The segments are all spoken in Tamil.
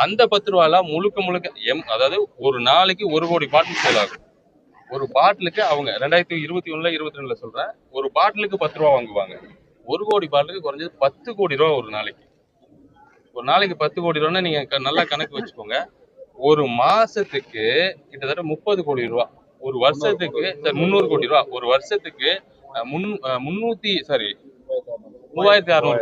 அந்த 10 ரூபாலாம் முழுக்க முழுக்க அதாவது ஒரு நாளைக்கு 1 கோடி பாட்டில் சேல் ஆகும். ஒரு பாட்டிலுக்கு அவங்க 2021 22 சொல்றேன், ஒரு பாட்டிலுக்கு 10 ரூபா வாங்குவாங்க. 1 கோடி பாட்டிலுக்கு குறைஞ்சது 10 கோடி ரூபா ஒரு நாளைக்கு. ஒரு நாளைக்கு 10 கோடி ரூபான்னா நீங்க நல்லா கணக்கு வச்சுக்கோங்க. ஒரு மாசத்துக்கு கிட்டத்தட்ட 30 கோடி ரூபா. ஒரு வருஷத்துக்கு 300 கோடி ரூபா. ஒரு வருஷத்துக்கு 3600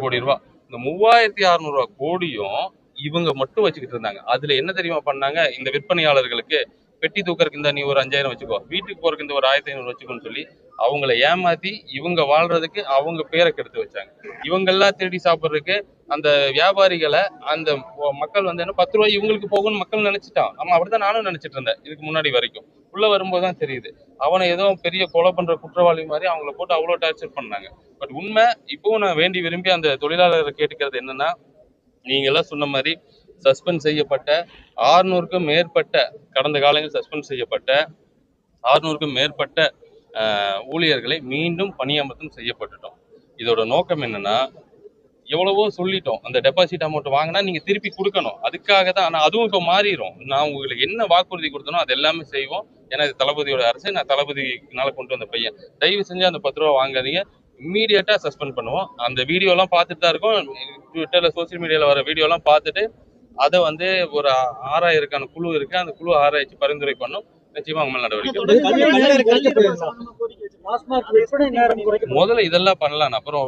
கோடி ரூபா. இந்த 3600 கோடியும் இவங்க மட்டும் வச்சுக்கிட்டு இருந்தாங்க. அதுல என்ன தெரியுமா பண்ணாங்க? இந்த விற்பனையாளர்களுக்கு பெட்டி தூக்கறதுக்கு இந்த நீ ஒரு 5000 வச்சுக்கோ, வீட்டுக்கு போறதுக்கு இந்த ஒரு 1500 வச்சுக்கோன்னு சொல்லி அவங்கள ஏமாத்தி இவங்க வாழ்றதுக்கு அவங்க பேரை கெடுத்து வச்சாங்க. இவங்கெல்லாம் திருடி சாப்பிட்றதுக்கு அந்த வியாபாரிகளை அந்த மக்கள் வந்து என்ன 10 ரூபாய் இவங்களுக்கு போகும்னு மக்கள் நினைச்சிட்டான். ஆமா, அப்படிதான் நானும் நினைச்சிட்டு இருந்தேன் இதுக்கு முன்னாடி வரைக்கும். உள்ள வரும்போது தான் தெரியுது அவனை ஏதோ பெரிய கொலை பண்ற குற்றவாளி மாதிரி அவங்கள போட்டு அவ்வளவு டார்ச்சர் பண்ணாங்க. பட் உண்மை இப்பவும் நான் வேண்டி விரும்பி அந்த தொழிலாளரை கேட்டுக்கிறது என்னன்னா, நீங்க எல்லாம் சொன்ன மாதிரி சஸ்பெண்ட் செய்யப்பட்ட 600க்கும் மேற்பட்ட கடந்த காலங்களில் சஸ்பெண்ட் செய்யப்பட்ட 600க்கும் மேற்பட்ட ஊழியர்களை மீண்டும் பணியமர்த்தம் செய்யப்பட்டுட்டோம். இதோட நோக்கம் என்னன்னா, எவ்வளவோ சொல்லிட்டோம், அந்த டெபாசிட் அமௌண்ட் வாங்கினா நீங்க திருப்பி கொடுக்கணும், அதுக்காக தான். ஆனா அதுவும் இப்ப மாறிடும். நான் உங்களுக்கு என்ன வாக்குறுதி கொடுத்தனோ அது எல்லாமே செய்வோம். ஏன்னா இது தளபதியோட அரசு, நான் தளபதினால கொண்டு வந்த பையன். தயவு செஞ்சு அந்த 10 ரூபா வாங்காதீங்க, இம்மீடியட்டா சஸ்பெண்ட் பண்ணுவோம். அந்த வீடியோ எல்லாம் பார்த்துட்டு தான் இருக்கும். ட்விட்டர்ல சோசியல் மீடியால வர வீடியோ எல்லாம் பார்த்துட்டு அதை வந்து ஒரு ஆராயறதுக்கான குழு இருக்கு, அந்த குழு ஆராய்ச்சி பரிந்துரை பண்ணும். நிச்சயமா அவங்க மேல நடவடிக்கை. முதல்ல இதெல்லாம் பண்ணலாம், அப்புறம்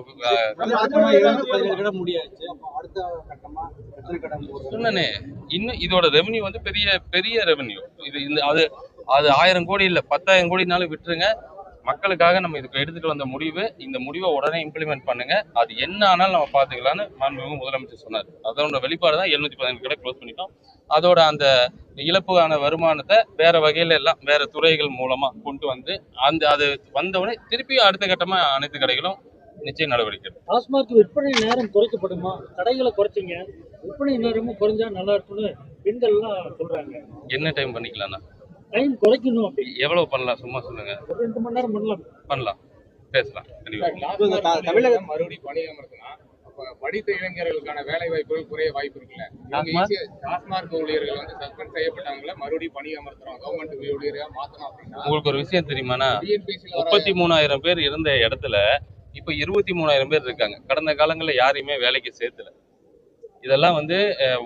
சொன்னே இன்னும் இதோட ரெவன்யூ வந்து பெரிய பெரிய ரெவன்யூ. இது அது 1000 கோடி இல்ல 10,000 கோடினாலும் விட்டுருங்க. மக்களுக்காக நம்ம இதுக்கு எடுத்துட்டு வந்த முடிவு, இந்த முடிவை உடனே இம்ப்ளிமெண்ட் பண்ணுங்க. அது என்ன ஆனாலும் நம்ம பாத்துக்கலாம்னு மாண்புமிகு முதலமைச்சர் சொன்னார். அதோட வெளிப்பாடு தான் 715 கடை க்ளோஸ் பண்ணிட்டோம். அதோட அந்த இழப்புக்கான வருமானத்தை வேற வகையில எல்லாம் வேற துறைகள் மூலமா கொண்டு வந்து அது வந்தவுடனே திருப்பியும் அடுத்த கட்டமா அனைத்து கடைகளும் நிச்சயம் நடவடிக்கை. டாஸ்மாக் விற்பனை நேரம் குறைக்கப்படுமா? கடைகளை குறைச்சிங்க, விற்பனை நேரமும் குறைஞ்சா நல்லா இருக்கும்னு பெண்கள் எல்லாம் சொல்றாங்க. என்ன டைம் பண்ணிக்கலாம்னா டைம் குறைக்கணும். அப்படி எவ்வளவு பண்ணலாம் சும்மா சொல்லுங்க. ஒரு 2 மணி நேரம் பண்ணலாம், பேசலாம். தமிழகம் மறுபடியும் பணியமர்த்தினா படித்த இளைஞர்களுக்கான வேலை வாய்ப்புகள் குறைய வாய்ப்பு இருக்குல்ல? டாஸ்மாக் ஊழியர்கள் வந்து சஸ்பெண்ட் செய்யப்பட்டாங்களா, மறுபடியும் பணியமர்த்துறோம், கவர்மெண்ட் ஊழியர்களா மாத்தணும் அப்படின்னா உங்களுக்கு ஒரு விஷயம் தெரியுமாண்ணா? 33,000 பேர் இருந்த இடத்துல இப்ப 23,000 பேர் இருக்காங்க. கடந்த காலங்கள்ல யாரையுமே வேலைக்கு சேர்த்துல. இதெல்லாம் வந்து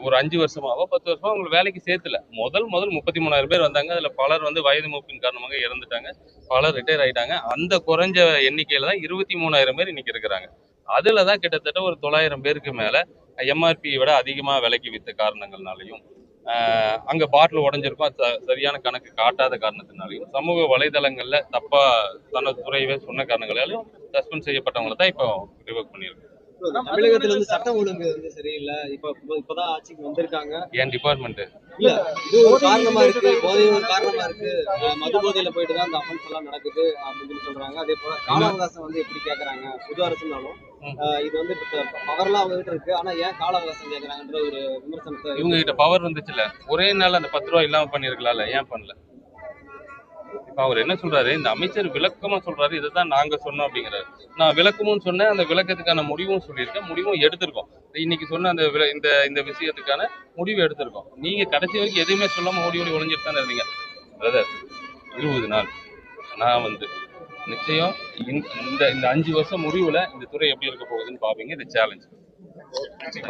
ஒரு 5 வருஷமாவோ 10 வருஷமா உங்களுக்கு வேலைக்கு சேர்த்துல. முதல் 33,000 பேர் வந்தாங்க. அதுல பலர் வந்து வயது மூப்பின் காரணமாக இறந்துட்டாங்க, பலர் ரிட்டையர் ஆயிட்டாங்க. அந்த குறைஞ்ச எண்ணிக்கையில தான் 23,000 பேர் இன்னைக்கு இருக்கிறாங்க. அதுலதான் கிட்டத்தட்ட ஒரு 900 பேருக்கு மேல எம்ஆர்பியை விட அதிகமா விலைக்கு வித்த காரணங்கள்னாலையும், அங்க பாட்டில் உடஞ்சிருக்கும் சரியான கணக்கு காட்டாத காரணத்தினாலையும், சமூக வலைதளங்கள்ல தப்பா தனது துறையவே சொன்ன காரணங்களாலையும் சஸ்பெண்ட் செய்யப்பட்டவங்களை தான் இப்போ ரிவோக் பண்ணியிருக்கு. தமிழகத்துல இருந்து சட்டம் ஒழுங்கு வந்து சரியில்லை, இப்பதான் ஆட்சிக்கு வந்திருக்காங்க. என் டிபார்ட்மெண்ட் இல்ல இது ஒரு காரணமா இருக்கு, போதை ஒரு காரணமா இருக்கு, மது போதையில போயிட்டு தான் இந்த அஃபென்ஸ் எல்லாம் நடக்குது அப்படின்னு சொல்றாங்க. அதே போல கால அவகாசம் வந்து எப்படி கேக்குறாங்க? புது அரசுனாலும் இது வந்து பவர்லாம் அவங்க கிட்ட இருக்கு, ஆனா ஏன் கால அவகாசம் கேக்குறாங்கன்ற ஒரு விமர்சனத்தை. இவங்க கிட்ட பவர் வந்துச்சுல, ஒரே நாள் அந்த 10 ரூபாய் இல்லாம பண்ணிருக்கலாம்ல, ஏன் பண்ணல? இப்ப அவர் என்ன சொல்றாரு, இந்த அமைச்சர் விளக்கமா சொல்றாரு, இதுதான் நாங்க சொன்னோம் அப்படிங்கிறாரு. நான் விளக்கமும் சொன்னேன், அந்த விளக்கத்துக்கான முடிவும் சொல்லியிருக்கேன், முடிவும் எடுத்திருக்கோம். இன்னைக்கு சொன்ன அந்த இந்த விஷயத்துக்கான முடிவு எடுத்திருக்கோம். நீங்க கடைசி வரைக்கும் எதுவுமே சொல்லாம ஓடி ஒளிஞ்சிட்டு தானே இருந்தீங்க. பிரதர், 20 நாள் நான் வந்து நிச்சயம் இந்த 5 வருஷம் முடிவுல இந்த துறை எப்படி இருக்க போகுதுன்னு பாப்பீங்க. இது சேலஞ்ச்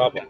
பார்ப்போம்.